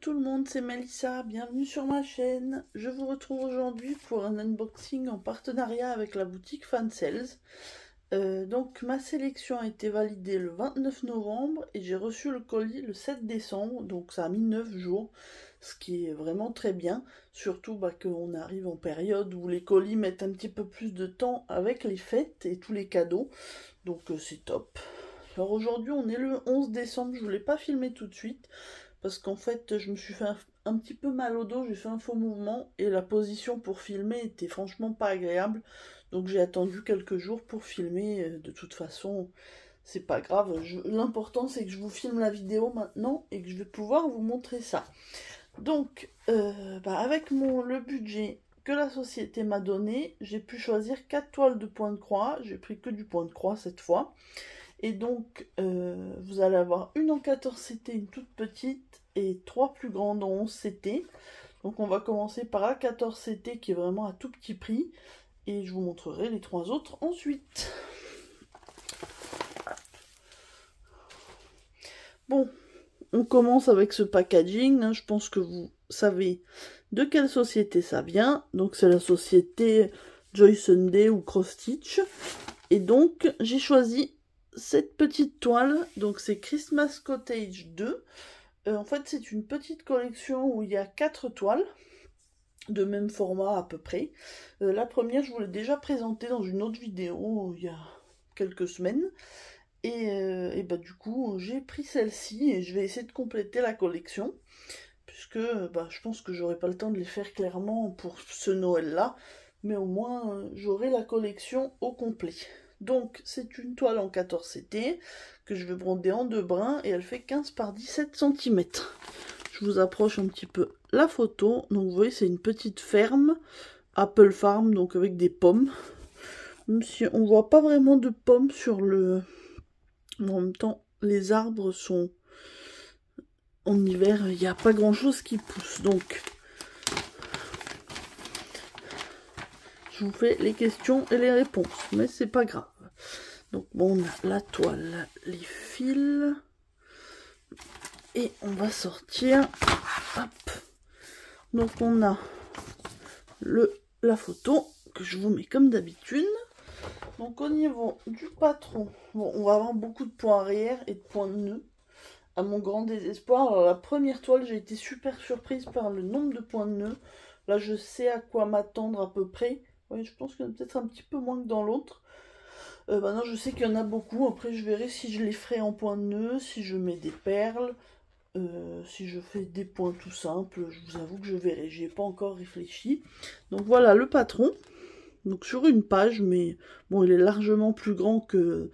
tout le monde, c'est Mélissa, bienvenue sur ma chaîne. Je vous retrouve aujourd'hui pour un unboxing en partenariat avec la boutique Fansales. Donc ma sélection a été validée le 29 novembre et j'ai reçu le colis le 7 décembre, donc ça a mis 9 jours, ce qui est vraiment très bien, surtout qu'on arrive en période où les colis mettent un petit peu plus de temps avec les fêtes et tous les cadeaux, donc c'est top. Alors aujourd'hui on est le 11 décembre, je ne voulais pas filmer tout de suite, parce qu'en fait je me suis fait un petit peu mal au dos, j'ai fait un faux mouvement et la position pour filmer était franchement pas agréable, donc j'ai attendu quelques jours pour filmer. De toute façon c'est pas grave, l'important c'est que je vous filme la vidéo maintenant et que je vais pouvoir vous montrer ça. Donc avec le budget que la société m'a donné, j'ai pu choisir 4 toiles de point de croix, j'ai pris que du point de croix cette fois. Et donc, vous allez avoir une en 14 CT, une toute petite, et 3 plus grandes en 11 CT. Donc on va commencer par la 14 CT qui est vraiment à tout petit prix. Et je vous montrerai les 3 autres ensuite. Bon, on commence avec ce packaging. Hein. Je pense que vous savez de quelle société ça vient. Donc c'est la société Joy Sunday ou Cross Stitch. Et donc, j'ai choisi cette petite toile, donc c'est Christmas Cottage 2. En fait c'est une petite collection où il y a 4 toiles de même format à peu près. La première je vous l'ai déjà présentée dans une autre vidéo il y a quelques semaines et du coup j'ai pris celle-ci et je vais essayer de compléter la collection puisque je pense que j'aurai pas le temps de les faire clairement pour ce Noël là, mais au moins j'aurai la collection au complet. Donc c'est une toile en 14 CT que je vais broder en 2 brins et elle fait 15 par 17 cm. Je vous approche un petit peu la photo. Donc vous voyez c'est une petite ferme, Apple Farm, donc avec des pommes. Même si on voit pas vraiment de pommes sur le... En même temps les arbres sont... En hiver il n'y a pas grand chose qui pousse. Donc je vous fais les questions et les réponses, mais c'est pas grave. Donc bon, on a la toile, les fils, et on va sortir, hop. Donc on a la photo que je vous mets comme d'habitude. Donc au niveau du patron, bon, on va avoir beaucoup de points arrière et de points de nœud, à mon grand désespoir. Alors la première toile, j'ai été super surprise par le nombre de points de nœud. Là je sais à quoi m'attendre à peu près. Oui, je pense qu'il y en a peut-être un petit peu moins que dans l'autre. Maintenant je sais qu'il y en a beaucoup. Après je verrai si je les ferai en point de nœud, si je mets des perles, si je fais des points tout simples. Je vous avoue que je verrai, j'y ai pas encore réfléchi. Donc voilà le patron. Donc sur une page, mais bon il est largement plus grand que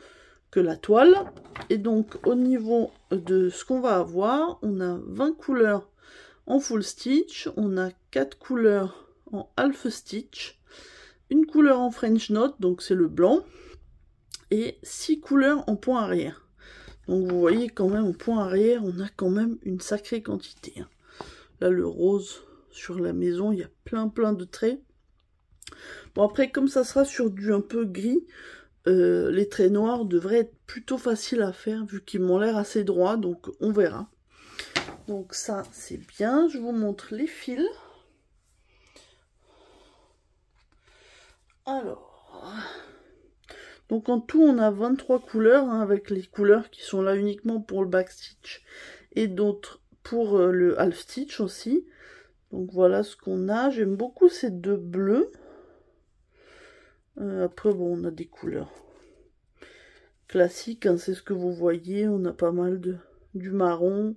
la toile. Et donc au niveau de ce qu'on va avoir, on a 20 couleurs en full stitch, on a 4 couleurs en half stitch, une couleur en French Knot, donc c'est le blanc, et 6 couleurs en point arrière. Donc vous voyez quand même en point arrière, on a quand même une sacrée quantité. Hein. Là le rose sur la maison, il y a plein de traits. Bon après comme ça sera sur du un peu gris, les traits noirs devraient être plutôt faciles à faire vu qu'ils m'ont l'air assez droits, donc on verra. Donc ça c'est bien, je vous montre les fils. Alors, donc en tout on a 23 couleurs, hein, avec les couleurs qui sont là uniquement pour le backstitch et d'autres pour le half stitch aussi. Donc voilà ce qu'on a, j'aime beaucoup ces deux bleus. Après bon on a des couleurs classiques, hein, c'est ce que vous voyez, on a pas mal du marron,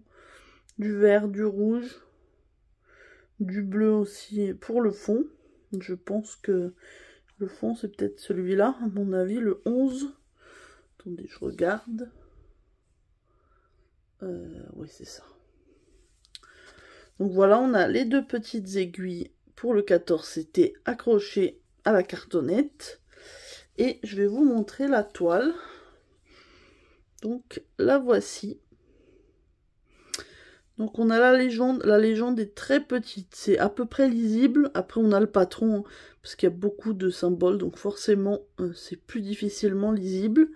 du vert, du rouge, du bleu aussi pour le fond. Je pense que le fond c'est peut-être celui-là, à mon avis, le 11. Attendez, je regarde. Oui, c'est ça. Donc voilà, on a les deux petites aiguilles pour le 14 CT accrochées à la cartonnette. Et je vais vous montrer la toile. Donc la voici. Donc on a la légende est très petite, c'est à peu près lisible. Après on a le patron, parce qu'il y a beaucoup de symboles, donc forcément c'est plus difficilement lisible.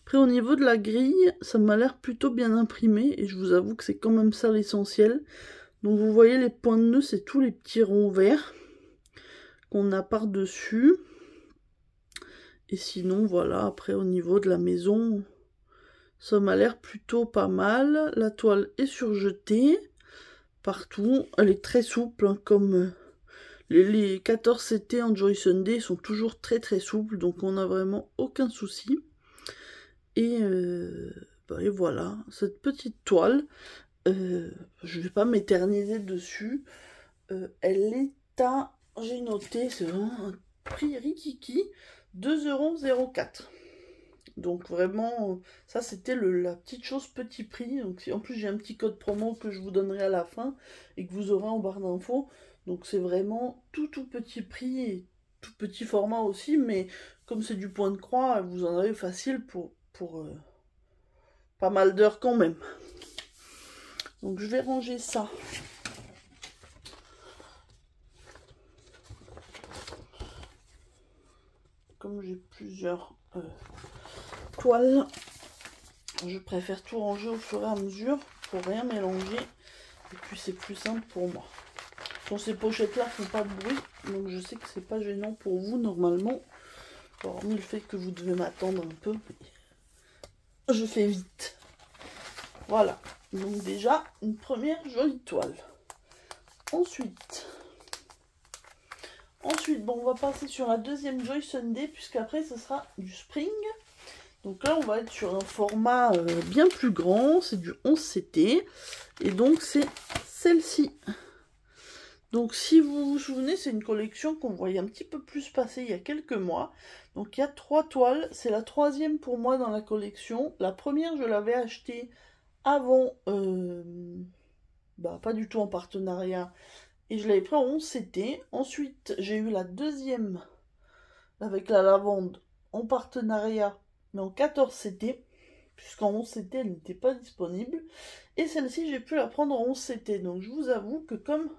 Après au niveau de la grille, ça m'a l'air plutôt bien imprimé, et je vous avoue que c'est quand même ça l'essentiel. Donc vous voyez les points de nœud, c'est tous les petits ronds verts qu'on a par-dessus. Et sinon, voilà, après au niveau de la maison, ça m'a l'air plutôt pas mal. La toile est surjetée partout. Elle est très souple, hein, comme les 14 CT Enjoy Sunday sont toujours très très souples. Donc on n'a vraiment aucun souci. Et voilà, cette petite toile, je vais pas m'éterniser dessus. Elle est à, j'ai noté, c'est vraiment un prix rikiki, 2,04 €. Donc vraiment, ça c'était la petite chose petit prix. Donc en plus j'ai un petit code promo que je vous donnerai à la fin et que vous aurez en barre d'infos. Donc c'est vraiment tout petit prix et tout petit format aussi. Mais comme c'est du point de croix, vous en avez facile pour pas mal d'heures quand même. Donc je vais ranger ça. Comme j'ai plusieurs toiles, je préfère tout ranger au fur et à mesure pour rien mélanger. Et puis c'est plus simple pour moi. Bon, ces pochettes là font pas de bruit, donc je sais que c'est pas gênant pour vous normalement. Hormis le fait que vous devez m'attendre un peu. Je fais vite. Voilà. Donc déjà, une première jolie toile. Ensuite, bon, on va passer sur la deuxième Joy Sunday, puisqu'après, ce sera du Spring. Donc là, on va être sur un format bien plus grand. C'est du 11 CT. Et donc, c'est celle-ci. Donc, si vous vous souvenez, c'est une collection qu'on voyait un petit peu plus passer il y a quelques mois. Donc, il y a 3 toiles. C'est la 3e pour moi dans la collection. La première, je l'avais achetée avant, pas du tout en partenariat. Et je l'avais pris en 11 CT. Ensuite, j'ai eu la deuxième avec la lavande en partenariat, mais en 14 CT. Puisqu'en 11 CT, elle n'était pas disponible. Et celle-ci, j'ai pu la prendre en 11 CT. Donc, je vous avoue que comme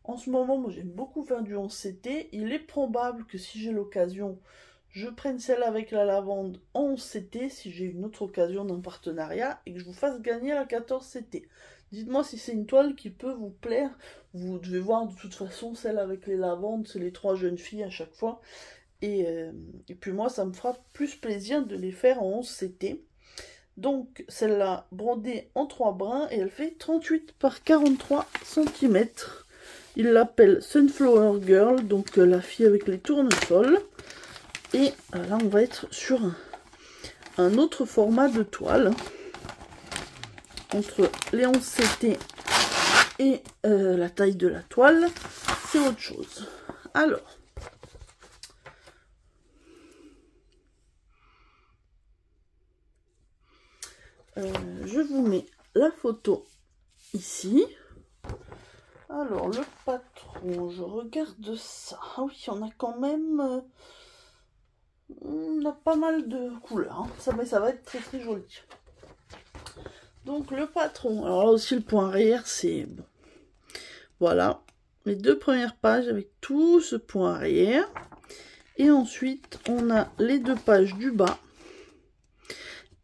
en ce moment, moi j'aime beaucoup faire du 11 CT. Il est probable que si j'ai l'occasion, je prenne celle avec la lavande en 11 CT, si j'ai une autre occasion d'un partenariat, et que je vous fasse gagner la 14 CT. Dites-moi si c'est une toile qui peut vous plaire. Vous devez voir de toute façon celle avec les lavandes, c'est les 3 jeunes filles à chaque fois. Et puis moi, ça me fera plus plaisir de les faire en 11 CT. Donc celle-là, brodée en 3 brins, et elle fait 38 par 43 cm. Il l'appelle Sunflower Girl, donc la fille avec les tournesols. Et là, on va être sur un autre format de toile. Entre les 11 CT et la taille de la toile, c'est autre chose. Alors, je vous mets la photo ici. Alors, le patron, je regarde ça. Ah oui, on a quand même... on a pas mal de couleurs. Hein. Mais ça va être très très joli. Donc, le patron. Alors là aussi, le point arrière, c'est... Bon. Voilà. Les 2 premières pages avec tout ce point arrière. Et ensuite, on a les 2 pages du bas.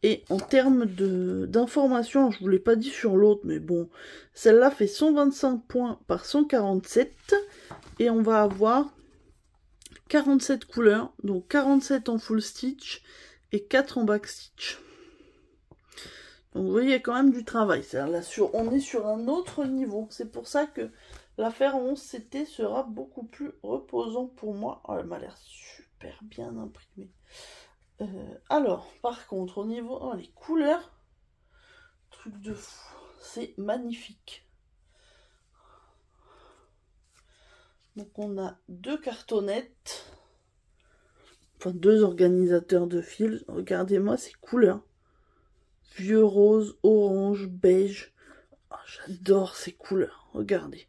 Et en termes d'informations, je ne vous l'ai pas dit sur l'autre, mais bon, celle-là fait 125 points par 147. Et on va avoir 47 couleurs, donc 47 en full stitch et 4 en back stitch. Donc vous voyez, il y a quand même du travail. Là, on est sur un autre niveau. C'est pour ça que l'affaire 11 CT sera beaucoup plus reposant pour moi. Oh, elle m'a l'air super bien imprimée. Alors, par contre, au niveau... Oh, les couleurs, truc de fou, c'est magnifique. Donc, on a 2 cartonnettes, enfin 2 organisateurs de fils. Regardez-moi ces couleurs. Vieux rose, orange, beige. Oh, j'adore ces couleurs, regardez.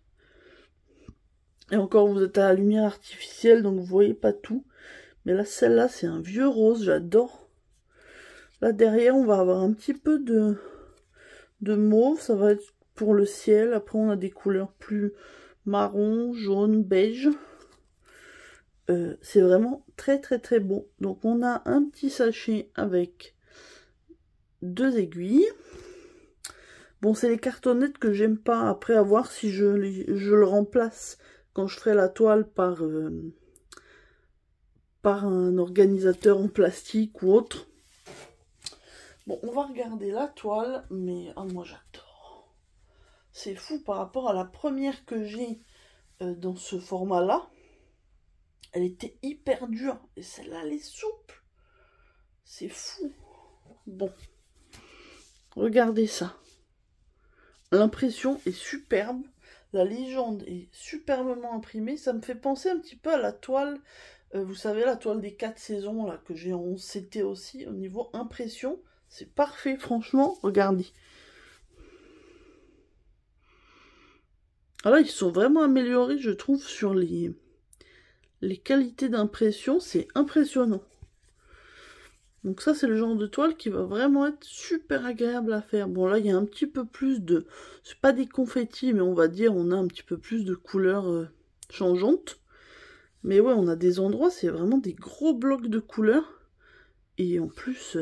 Et encore, vous êtes à la lumière artificielle, donc vous voyez pas tout. Mais là, celle-là, c'est un vieux rose, j'adore. Là, derrière, on va avoir un petit peu de mauve. Ça va être pour le ciel. Après, on a des couleurs plus marron, jaune, beige. C'est vraiment très, très, très beau. Donc, on a un petit sachet avec 2 aiguilles. Bon, c'est les cartonnettes que j'aime pas. Après, à voir si je le remplace quand je ferai la toile par un organisateur en plastique ou autre. Bon, on va regarder la toile, mais moi j'adore. C'est fou par rapport à la première que j'ai dans ce format-là. Elle était hyper dure, et celle-là, elle est souple. C'est fou. Bon, regardez ça. L'impression est superbe. La légende est superbement imprimée. Ça me fait penser un petit peu à la toile, vous savez, la toile des 4 saisons, là, que j'ai en 11 CT aussi, au niveau impression. C'est parfait, franchement, regardez. Alors là, ils sont vraiment améliorés, je trouve, sur les qualités d'impression. C'est impressionnant. Donc ça, c'est le genre de toile qui va vraiment être super agréable à faire. Bon, là, il y a un petit peu plus de... C'est pas des confettis, mais on va dire on a un petit peu plus de couleurs changeantes. Mais ouais, on a des endroits, c'est vraiment des gros blocs de couleurs. Et en plus...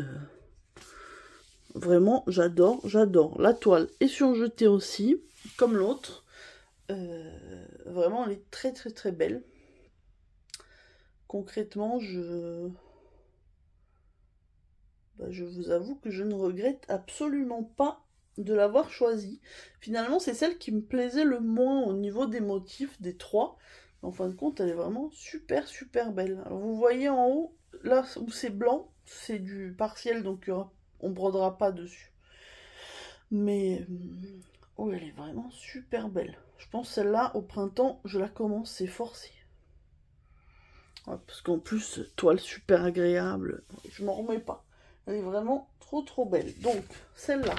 Vraiment, j'adore, j'adore. La toile est surjetée aussi, comme l'autre. Vraiment, elle est très très très belle. Concrètement, je vous avoue que je ne regrette absolument pas de l'avoir choisie. Finalement, c'est celle qui me plaisait le moins au niveau des motifs des 3. En fin de compte, elle est vraiment super super belle. Alors, vous voyez en haut, là où c'est blanc, c'est du partiel, donc on brodera pas dessus. Mais oh, elle est vraiment super belle. Je pense celle-là, au printemps, je la commence, c'est forcé. Ouais, parce qu'en plus, toile super agréable, je m'en remets pas. Elle est vraiment trop trop belle. Donc, celle-là.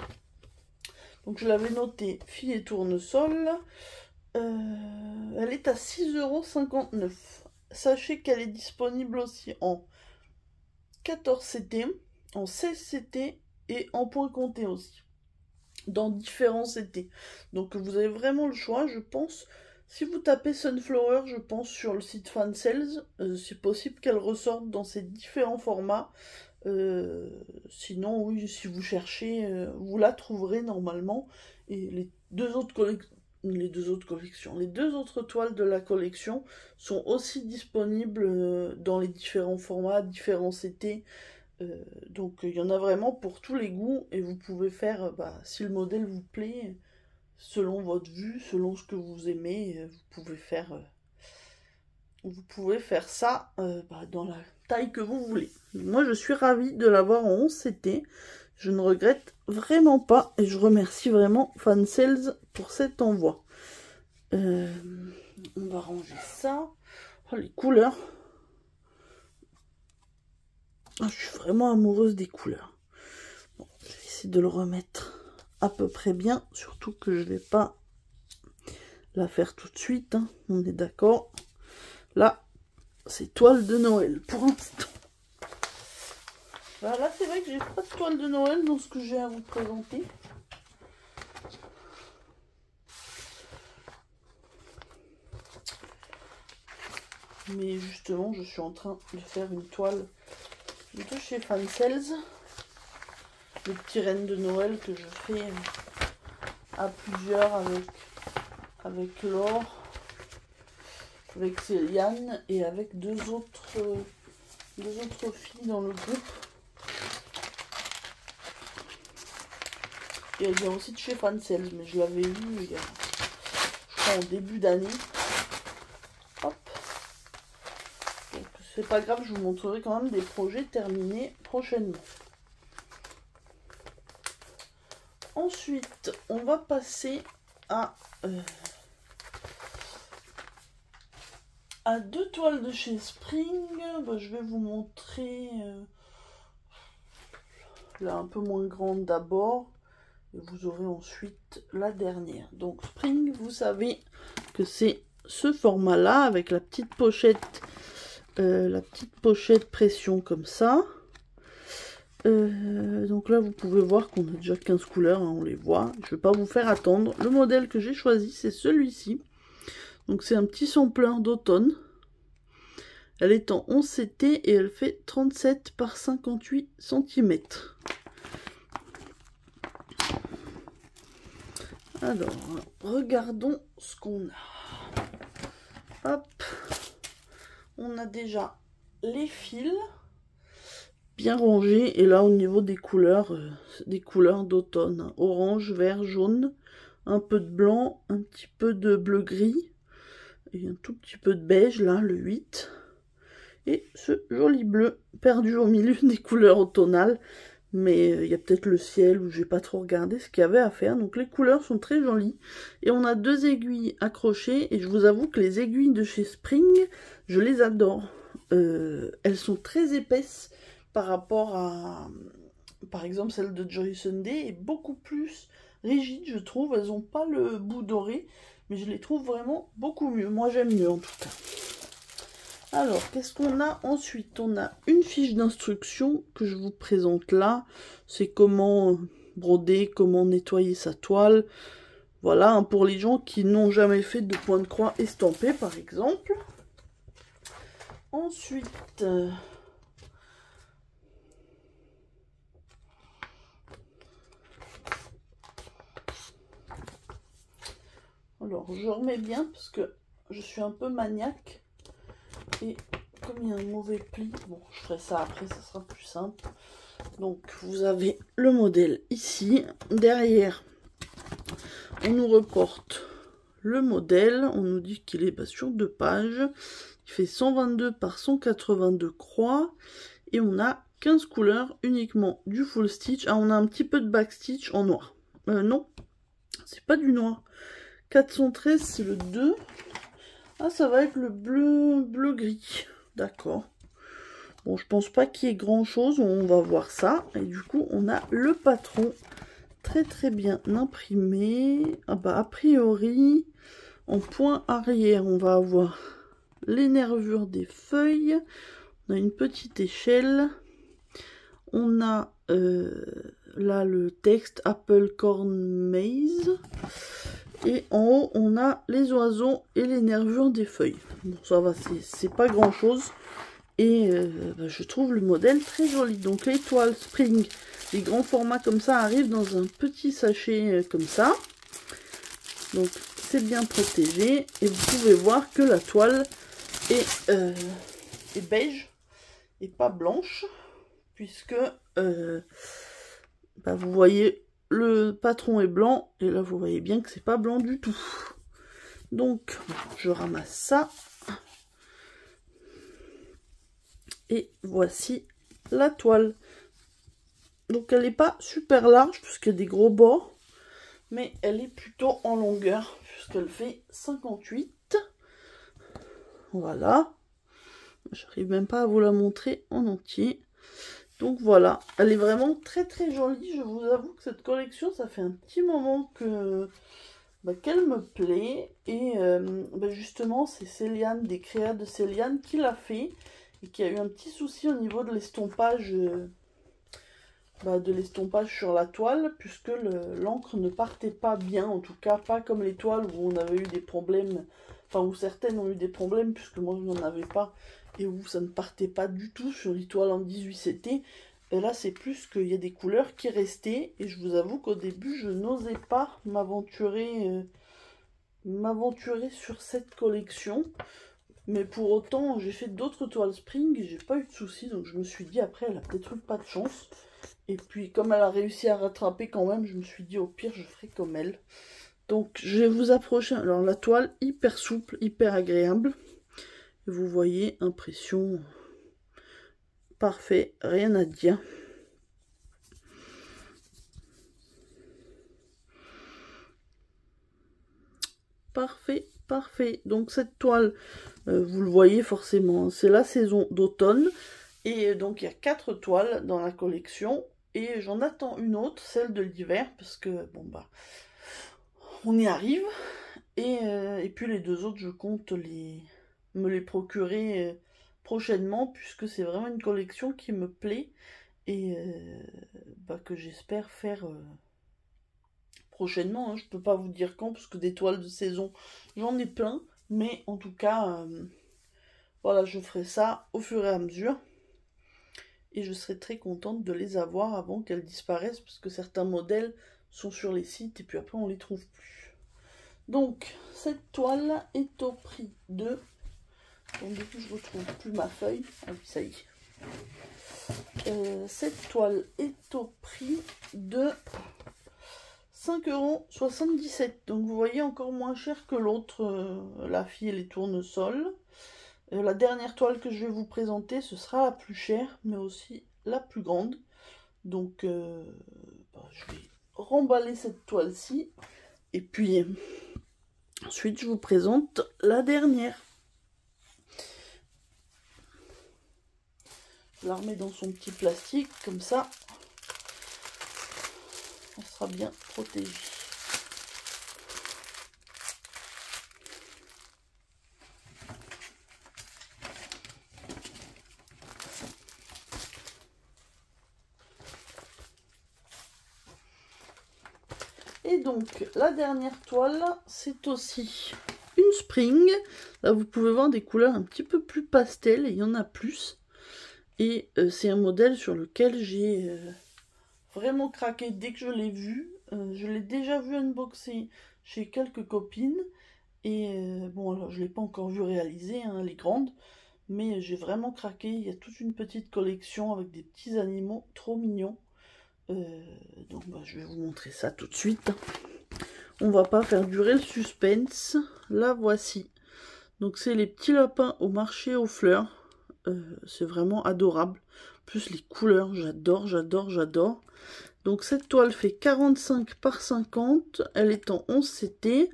Donc, je l'avais notée fille et tournesol. Elle est à 6,59 €. Sachez qu'elle est disponible aussi en 14 CT, en 16 CT et en point compté aussi. Dans différents CT. Donc vous avez vraiment le choix, je pense. Si vous tapez Sunflower, je pense, sur le site Fansales, c'est possible qu'elle ressorte dans ces différents formats. Sinon, oui, si vous cherchez, vous la trouverez normalement. Et les deux autres toiles de la collection sont aussi disponibles dans les différents formats, différents CT. Donc il y en a vraiment pour tous les goûts et vous pouvez faire, si le modèle vous plaît, selon votre vue, selon ce que vous aimez, vous pouvez faire ça dans la taille que vous voulez. Moi je suis ravie de l'avoir en 11 CT, je ne regrette vraiment pas et je remercie vraiment Fansales pour cet envoi. On va ranger ça. Oh, les couleurs. Je suis vraiment amoureuse des couleurs. Bon, je vais essayer de le remettre à peu près bien. Surtout que je ne vais pas la faire tout de suite. Hein, on est d'accord. Là, c'est toile de Noël pour l'instant. Là, c'est vrai que j'ai pas de toile de Noël dans ce que j'ai à vous présenter. Mais justement, je suis en train de faire une toile de chez Fansales, le petit renne de Noël que je fais à plusieurs avec Laure, avec Céliane et avec deux autres filles dans le groupe. Et elle vient aussi de chez Fansales, mais je l'avais vue il y a, je crois, en début d'année. Hop. Donc c'est pas grave, je vous montrerai quand même des projets terminés prochainement. Ensuite, on va passer à deux toiles de chez Spring. Je vais vous montrer la un peu moins grande d'abord. Et vous aurez ensuite la dernière. Donc Spring, vous savez que c'est ce format-là avec la petite pochette pression comme ça. Donc là, vous pouvez voir qu'on a déjà 15 couleurs, hein, on les voit. Je ne vais pas vous faire attendre. Le modèle que j'ai choisi, c'est celui-ci. Donc c'est un petit sampler d'automne. Elle est en 11 CT et elle fait 37 par 58 cm. Alors, regardons ce qu'on a. Hop. On a déjà les fils bien rangés. Et là, au niveau des couleurs d'automne. Hein. Orange, vert, jaune. Un peu de blanc, un petit peu de bleu-gris. Et un tout petit peu de beige, là, le 8. Et ce joli bleu perdu au milieu des couleurs automnales. Mais il y a peut-être le ciel où j'ai pas trop regardé ce qu'il y avait à faire. Donc les couleurs sont très jolies. Et on a 2 aiguilles accrochées. Et je vous avoue que les aiguilles de chez Spring, je les adore. Elles sont très épaisses par rapport à, par exemple, celle de Joy Sunday est beaucoup plus rigide, je trouve. Elles n'ont pas le bout doré, mais je les trouve vraiment beaucoup mieux. Moi, j'aime mieux en tout cas. Alors, qu'est-ce qu'on a ensuite? On a une fiche d'instruction que je vous présente là. C'est comment broder, comment nettoyer sa toile. Voilà, hein, pour les gens qui n'ont jamais fait de point de croix estampé, par exemple. Ensuite, alors je remets bien parce que je suis un peu maniaque. Et comme il y a un mauvais pli, bon, je ferai ça après, ça sera plus simple. Donc, vous avez le modèle ici. Derrière, on nous reporte le modèle. On nous dit qu'il est sur 2 pages. Il fait 122 par 182 croix. Et on a 15 couleurs, uniquement du full stitch. Ah, on a un petit peu de backstitch en noir. Non, c'est pas du noir. 413, c'est le 2. Ah, ça va être le bleu-gris. D'accord. Bon, je pense pas qu'il y ait grand-chose. On va voir ça. Et du coup, on a le patron très très bien imprimé. Ah bah, a priori, en point arrière, on va avoir les nervures des feuilles. On a une petite échelle. On a là le texte Apple Corn Maze. Et en haut, on a les oiseaux et les nervures des feuilles. Bon, ça va, c'est pas grand chose. Et bah, je trouve le modèle très joli. Donc les toiles Spring, les grands formats comme ça arrivent dans un petit sachet comme ça. Donc c'est bien protégé. Et vous pouvez voir que la toile est beige et pas blanche. Puisque bah, vous voyez... Le patron est blanc, et là vous voyez bien que c'est pas blanc du tout. Donc, je ramasse ça. Et voici la toile. Donc elle n'est pas super large, puisqu'il y a des gros bords. Mais elle est plutôt en longueur, puisqu'elle fait 58. Voilà. J'arrive même pas à vous la montrer en entier. Donc voilà, elle est vraiment très très jolie. Je vous avoue que cette collection, ça fait un petit moment que qu'elle me plaît. Et justement, c'est Céliane, des créas de Céliane, qui l'a fait. Et qui a eu un petit souci au niveau de l'estompage sur la toile. Puisque l'encre ne partait pas bien. En tout cas, pas comme les toiles où on avait eu des problèmes. Enfin, où certaines ont eu des problèmes, puisque moi je n'en avais pas. Et où ça ne partait pas du tout sur les toiles en 18CT. Et là, c'est plus qu'il y a des couleurs qui restaient. Et je vous avoue qu'au début, je n'osais pas m'aventurer sur cette collection. Mais pour autant, j'ai fait d'autres toiles Spring et j'ai pas eu de soucis. Donc je me suis dit, après, elle a peut-être eu pas de chance. Et puis, comme elle a réussi à rattraper quand même, je me suis dit, au pire, je ferai comme elle. Donc, je vais vous approcher. Alors, la toile, hyper souple, hyper agréable. Vous voyez, impression parfait, rien à dire. Parfait, parfait. Donc cette toile, vous le voyez forcément, c'est la saison d'automne. Et donc il y a 4 toiles dans la collection. Et j'en attends une autre, celle de l'hiver, parce que bon bah on y arrive. Et puis les 2 autres, je compte me les procurer prochainement, puisque c'est vraiment une collection qui me plaît et que j'espère faire prochainement. Hein. Je peux pas vous dire quand, parce que des toiles de saison, j'en ai plein, mais en tout cas, voilà, je ferai ça au fur et à mesure. Et je serai très contente de les avoir avant qu'elles disparaissent, parce que certains modèles sont sur les sites et puis après on les trouve plus. Donc cette toile est au prix de... Donc du coup je retrouve plus ma feuille. Ah oui, ça y est. Cette toile est au prix de 5,77 €. Donc vous voyez, encore moins cher que l'autre, la fille et les tournesols. La dernière toile que je vais vous présenter, ce sera la plus chère, mais aussi la plus grande. Donc je vais remballer cette toile-ci. Et puis ensuite je vous présente la dernière. Je la remets dans son petit plastique, comme ça, elle sera bien protégée. Et donc, la dernière toile, c'est aussi une Spring. Là, vous pouvez voir des couleurs un petit peu plus pastel, et il y en a plus. Et c'est un modèle sur lequel j'ai vraiment craqué dès que je l'ai vu. Je l'ai déjà vu unboxer chez quelques copines. Et bon, alors je ne l'ai pas encore vu réaliser, hein, elle est grande. Mais j'ai vraiment craqué. Il y a toute une petite collection avec des petits animaux trop mignons. Donc je vais vous montrer ça tout de suite. On va pas faire durer le suspense. La voici. Donc c'est les petits lapins au marché aux fleurs. C'est vraiment adorable. Plus les couleurs, j'adore, j'adore, j'adore. Donc cette toile fait 45 par 50. Elle est en 11 CT.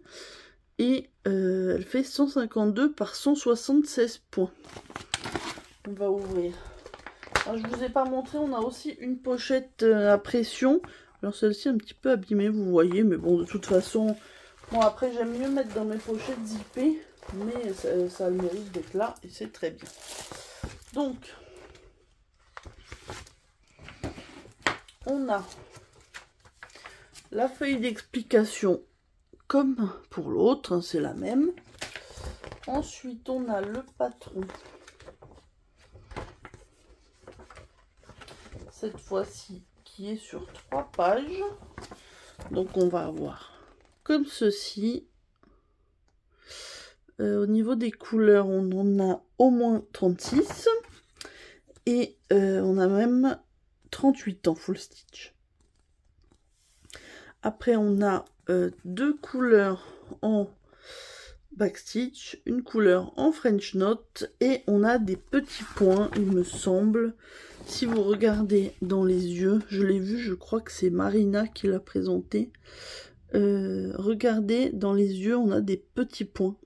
Et elle fait 152 par 176 points. On va ouvrir. Alors, je vous ai pas montré, on a aussi une pochette à pression. Alors celle-ci un petit peu abîmée, vous voyez. Mais bon, de toute façon, bon après j'aime mieux mettre dans mes pochettes zippées. Mais ça a le mérite d'être là et c'est très bien. Donc, on a la feuille d'explication comme pour l'autre, hein, c'est la même. Ensuite, on a le patron. Cette fois-ci, qui est sur 3 pages. Donc, on va avoir comme ceci. Au niveau des couleurs, on en a au moins 36. Et on a même 38 en full stitch. Après, on a 2 couleurs en backstitch, une couleur en French Knot et on a des petits points, il me semble. Si vous regardez dans les yeux, je l'ai vu, je crois que c'est Marina qui l'a présenté. Regardez dans les yeux, on a des petits points.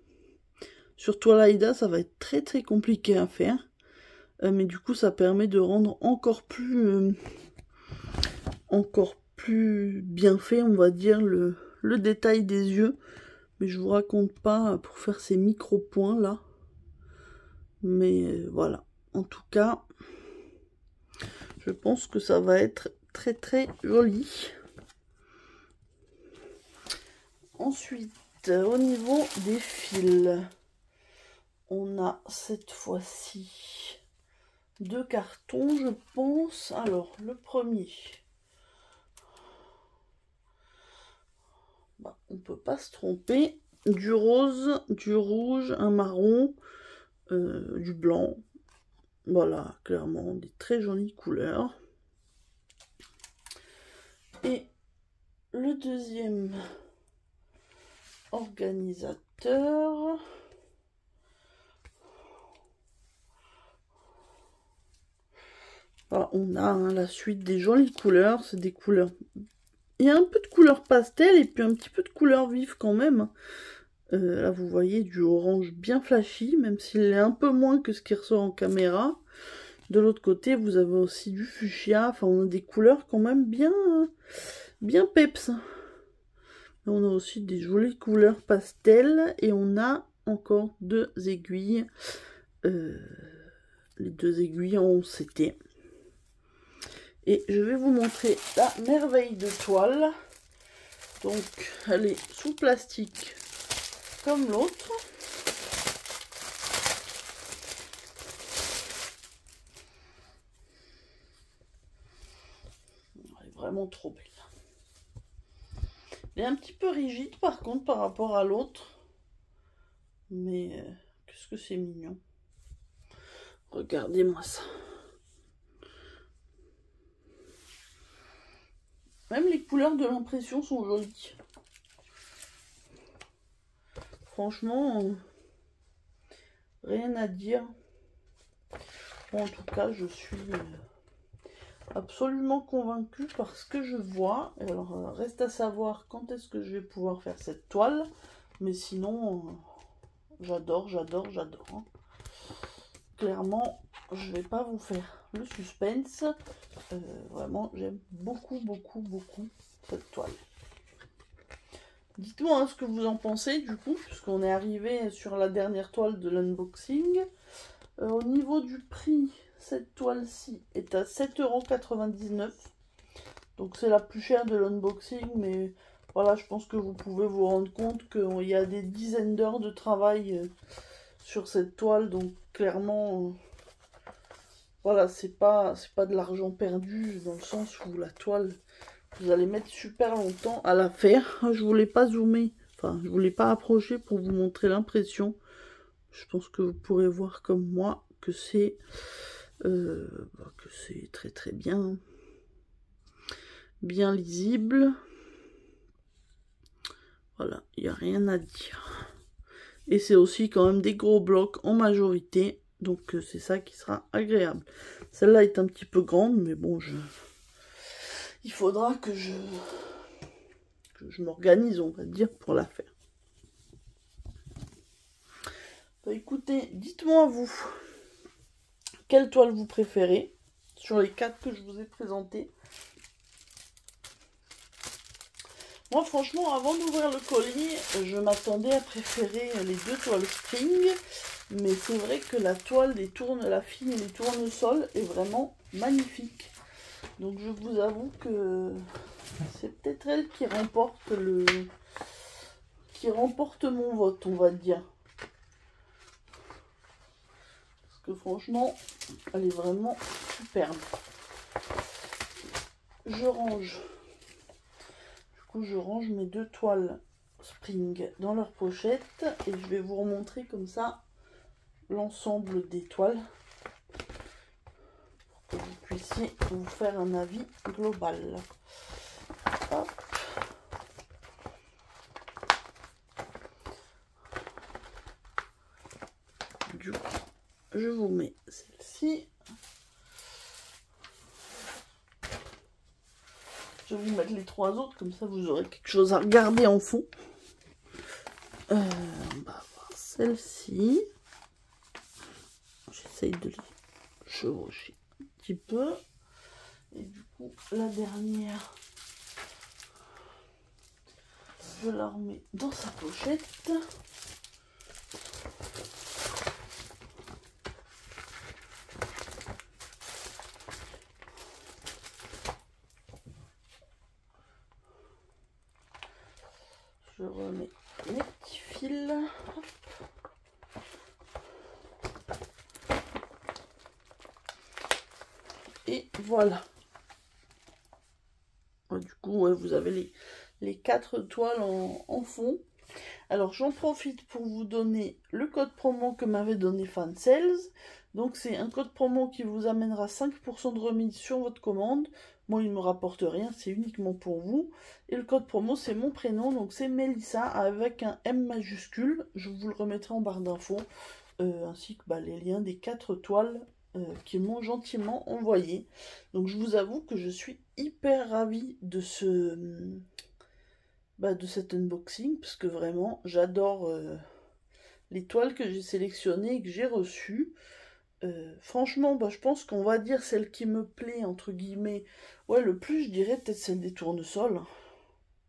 Sur Twalaida, ça va être très très compliqué à faire. Mais du coup, ça permet de rendre encore plus bien fait, on va dire, le détail des yeux. Mais je vous raconte pas pour faire ces micro-points là. Mais voilà. En tout cas, je pense que ça va être très très joli. Ensuite, au niveau des fils, on a cette fois-ci 2 cartons, je pense. Alors, le premier, bah, on peut pas se tromper. Du rose, du rouge, un marron, du blanc. Voilà, clairement, des très jolies couleurs. Et le deuxième organisateur. Voilà, on a la suite des jolies couleurs. C'est des couleurs... Il y a un peu de couleur pastel et puis un petit peu de couleur vive quand même. Là, vous voyez du orange bien flashy, même s'il est un peu moins que ce qui ressort en caméra. De l'autre côté, vous avez aussi du fuchsia. Enfin, on a des couleurs quand même bien peps. On a aussi des jolies couleurs pastel. Et on a encore 2 aiguilles. Les 2 aiguilles en CT. Et je vais vous montrer la merveille de toile. Donc, elle est sous plastique comme l'autre. Elle est vraiment trop belle. Il est un petit peu rigide par contre par rapport à l'autre. Mais qu'est-ce que c'est mignon. Regardez-moi ça. Même les couleurs de l'impression sont jolies. Franchement, rien à dire. Bon, en tout cas, je suis absolument convaincue par ce que je vois. Alors, reste à savoir quand est-ce que je vais pouvoir faire cette toile. Mais sinon, j'adore, j'adore, j'adore. Hein. Clairement, je vais pas vous faire le suspense. Vraiment, j'aime beaucoup, beaucoup, beaucoup cette toile. Dites-moi hein, ce que vous en pensez du coup, puisqu'on est arrivé sur la dernière toile de l'unboxing. Au niveau du prix, cette toile-ci est à 7,99 €. Donc c'est la plus chère de l'unboxing, mais voilà, je pense que vous pouvez vous rendre compte qu'il y a des dizaines d'heures de travail sur cette toile, donc clairement, voilà, c'est pas de l'argent perdu, dans le sens où la toile, vous allez mettre super longtemps à la faire. Je voulais pas zoomer, enfin, je voulais pas approcher pour vous montrer l'impression. Je pense que vous pourrez voir comme moi que c'est très très bien lisible. Voilà, il n'y a rien à dire. Et c'est aussi quand même des gros blocs en majorité, donc c'est ça qui sera agréable. Celle-là est un petit peu grande, mais bon, il faudra que je m'organise, on va dire, pour la faire. Bah, écoutez, dites-moi vous, quelle toile vous préférez sur les 4 que je vous ai présentées. Moi, franchement, avant d'ouvrir le colis, je m'attendais à préférer les 2 toiles Spring. Mais c'est vrai que la toile des la fille et les tournesols est vraiment magnifique. Donc je vous avoue que c'est peut-être elle qui remporte mon vote, on va dire. Parce que franchement, elle est vraiment superbe. Je range. Du coup, je range mes 2 toiles Spring dans leur pochette. Et je vais vous remontrer comme ça l'ensemble des toiles. Pour que vous puissiez vous faire un avis global. Hop. Du coup, je vous mets celle-ci. Je vais vous mettre les 3 autres, comme ça vous aurez quelque chose à regarder en fond. On va voir celle-ci. J'essaye de les chevaucher un petit peu. Et du coup, la dernière, je la remets dans sa pochette. Je remets mes petits fils. Hop. Et voilà. Du coup, ouais, vous avez les 4 toiles en fond. Alors, j'en profite pour vous donner le code promo que m'avait donné Fansales. Donc, c'est un code promo qui vous amènera 5% de remise sur votre commande. Moi, il ne me rapporte rien, c'est uniquement pour vous. Et le code promo, c'est mon prénom, donc c'est Mélissa avec un M majuscule. Je vous le remettrai en barre d'infos, ainsi que les liens des 4 toiles qu'ils m'ont gentiment envoyé. Donc, je vous avoue que je suis hyper ravie de de cet unboxing, parce que vraiment j'adore les toiles que j'ai sélectionnées et que j'ai reçues. Franchement, je pense qu'on va dire celle qui me plaît, entre guillemets, ouais, le plus, je dirais peut-être celle des tournesols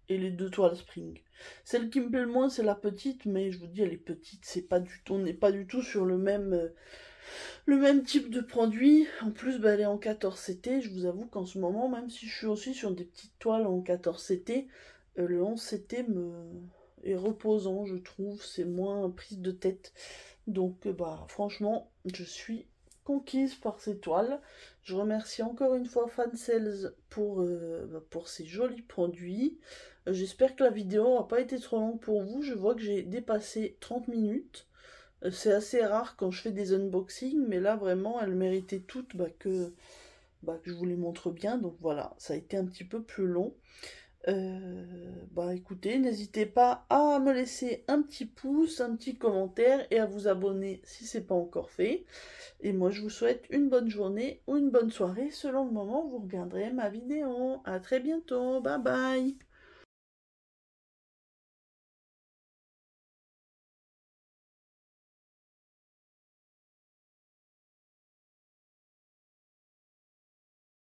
et les 2 toiles Spring. Celle qui me plaît le moins, c'est la petite, mais je vous dis, elle est petite, c'est pas du tout, on n'est pas du tout sur le même type de produit. En plus, elle est en 14 CT. Je vous avoue qu'en ce moment, même si je suis aussi sur des petites toiles en 14 CT, le 11 CT est reposant, je trouve. C'est moins prise de tête. Donc, franchement, je suis conquise par ces toiles. Je remercie encore une fois Fansales pour ces jolis produits. J'espère que la vidéo n'a pas été trop longue pour vous. Je vois que j'ai dépassé 30 minutes. C'est assez rare quand je fais des unboxings, mais là vraiment elles méritaient toutes que je vous les montre bien. Donc voilà, ça a été un petit peu plus long. Écoutez, n'hésitez pas à me laisser un petit pouce, un petit commentaire et à vous abonner si c'est pas encore fait. Et moi je vous souhaite une bonne journée ou une bonne soirée selon le moment où vous regarderez ma vidéo. À très bientôt, bye bye.